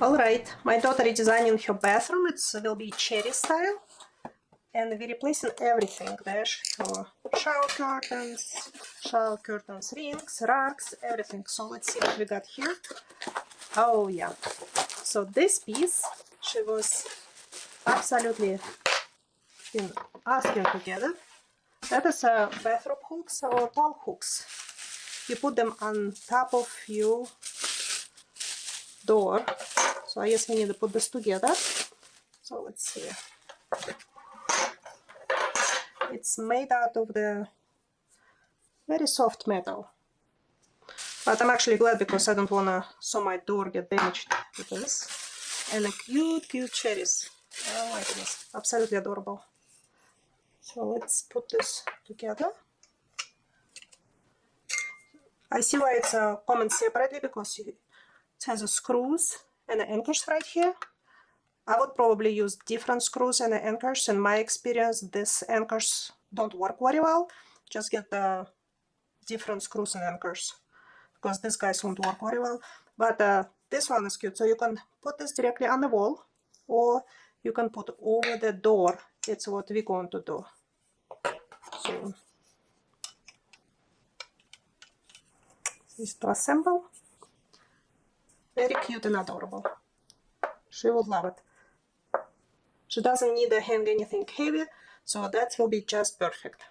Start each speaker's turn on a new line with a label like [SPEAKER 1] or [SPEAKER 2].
[SPEAKER 1] Alright, my daughter is designing her bathroom. It will be cherry style. And we're replacing everything. There's her shower curtains, rings, rugs, everything. So let's see what we got here. Oh yeah. So this piece, she was absolutely been asking to get it. That is a bathrobe hooks or towel hooks. You put them on top of your door. So I guess we need to put this together. So let's see. It's made out of the very soft metal. But I'm actually glad because I don't want to so my door get damaged with this. And the cute cherries. Oh my goodness, absolutely adorable. So let's put this together. I see why it's common separately because it has the screws and the anchors right here. I would probably use different screws and the anchors. In my experience, these anchors don't work very well. Just get the different screws and anchors because these guys won't work very well. But this one is cute. So you can put this directly on the wall or you can put over the door. It's what we're going to do. So this to assemble. Very cute and adorable. She would love it. She doesn't need to hang anything heavy, so that will be just perfect.